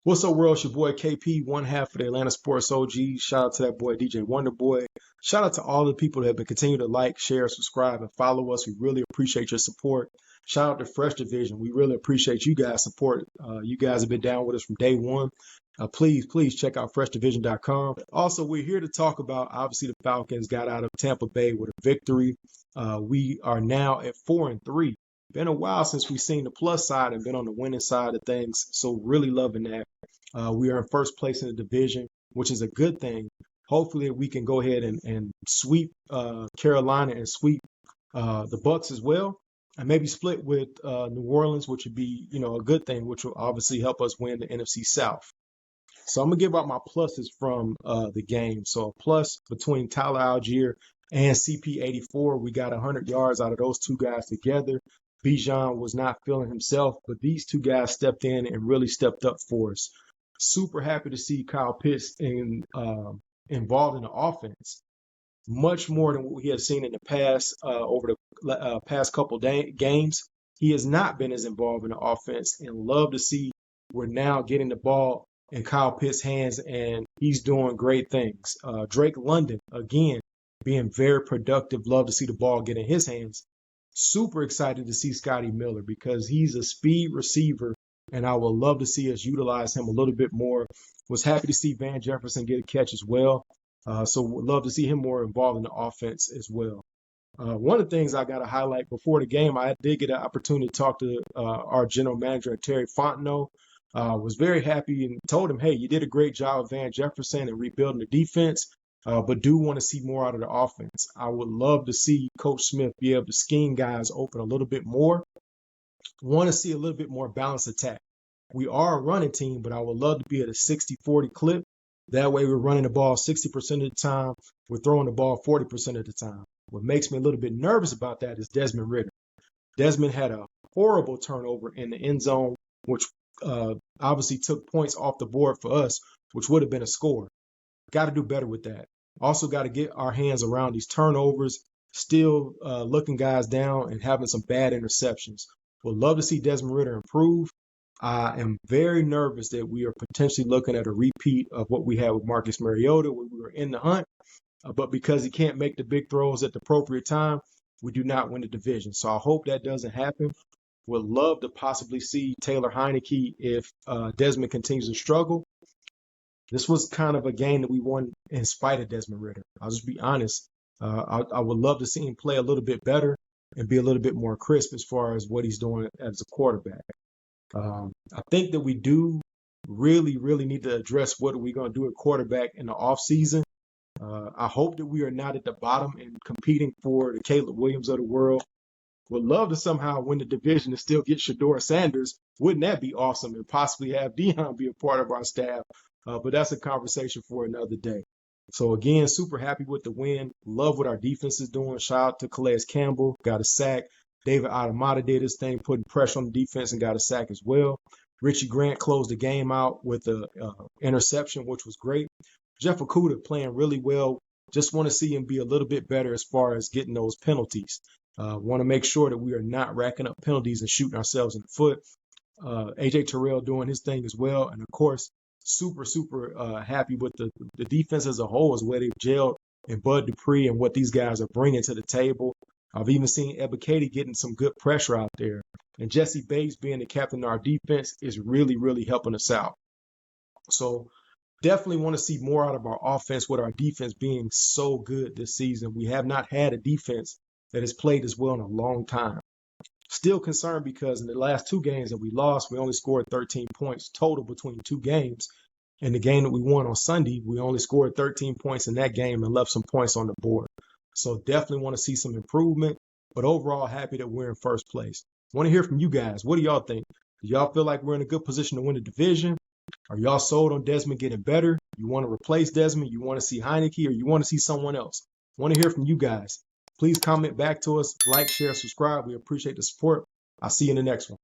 What's up, world? It's your boy KP, one half of the Atlanta Sports OG. Shout out to that boy DJ Wonderboy. Shout out to all the people that have been continuing to like, share, subscribe, and follow us. We really appreciate your support. Shout out to Fresh Division. We really appreciate you guys' support. You guys have been down with us from day one. Please check out freshdivision.com. Also, we're here to talk about, obviously, the Falcons got out of Tampa Bay with a victory. We are now at 4-3. Been a while since we've seen the plus side and been on the winning side of things. So really loving that. We are in first place in the division, which is a good thing. Hopefully we can go ahead and sweep Carolina and sweep the Bucks as well. And maybe split with New Orleans, which would be, a good thing, which will obviously help us win the NFC South. So I'm going to give out my pluses from the game. So a plus between Tyler Algier and CP84. We got 100 yards out of those two guys together. Bijan was not feeling himself, but these two guys stepped in and really stepped up for us. Super happy to see Kyle Pitts involved in the offense, much more than what we have seen in the past over the past couple games. He has not been as involved in the offense, and love to see we're now getting the ball in Kyle Pitts' hands, and he's doing great things. Drake London, again, being very productive. Love to see the ball get in his hands. Super excited to see Scotty Miller because he's a speed receiver, and I would love to see us utilize him a little bit more. Was happy to see Van Jefferson get a catch as well. So would love to see him more involved in the offense as well. One of the things I got to highlight before the game, I did get an opportunity to talk to our general manager, Terry Fontenot. Was very happy and told him, hey, you did a great job with Van Jefferson and rebuilding the defense. But do want to see more out of the offense. I would love to see Coach Smith be able to scheme guys open a little bit more. Want to see a little bit more balanced attack. We are a running team, but I would love to be at a 60-40 clip. That way we're running the ball 60% of the time. We're throwing the ball 40% of the time. What makes me a little bit nervous about that is Desmond Ridder. Desmond had a horrible turnover in the end zone, which obviously took points off the board for us, which would have been a score. Got to do better with that. Also got to get our hands around these turnovers, still looking guys down and having some bad interceptions. Would love to see Desmond Ridder improve. I am very nervous that we are potentially looking at a repeat of what we had with Marcus Mariota when we were in the hunt. But because he can't make the big throws at the appropriate time, we do not win the division. So I hope that doesn't happen. Would love to possibly see Taylor Heineke if Desmond continues to struggle. This was kind of a game that we won in spite of Desmond Ridder. I'll just be honest. I would love to see him play a little bit better and be a little bit more crisp as far as what he's doing as a quarterback. I think that we do really need to address what are we going to do at quarterback in the offseason. I hope that we are not at the bottom and competing for the Caleb Williams of the world. Would love to somehow win the division and still get Shedeur Sanders. Wouldn't that be awesome? And possibly have Deion be a part of our staff. But that's a conversation for another day. So, again, super happy with the win. Love what our defense is doing. Shout out to Calais Campbell. Got a sack. David Adamada did his thing, putting pressure on the defense and got a sack as well. Richie Grant closed the game out with an interception, which was great. Jeff Okudah playing really well. Just want to see him be a little bit better as far as getting those penalties. Want to make sure that we are not racking up penalties and shooting ourselves in the foot. AJ Terrell doing his thing as well. And, of course, super happy with the defense as a whole, as where they've gelled and Bud Dupree and what these guys are bringing to the table. I've even seen Ebiketie getting some good pressure out there. And Jesse Bates being the captain of our defense is really helping us out. So definitely want to see more out of our offense with our defense being so good this season. We have not had a defense that has played as well in a long time. Still concerned because in the last two games that we lost, we only scored 13 points total between two games. In the game that we won on Sunday, we only scored 13 points in that game and left some points on the board. So definitely want to see some improvement, but overall happy that we're in first place. Want to hear from you guys. What do y'all think? Do y'all feel like we're in a good position to win the division? Are y'all sold on Desmond getting better? You want to replace Desmond? You want to see Heineke, or you want to see someone else? Want to hear from you guys. Please comment back to us, like, share, subscribe. We appreciate the support. I'll see you in the next one.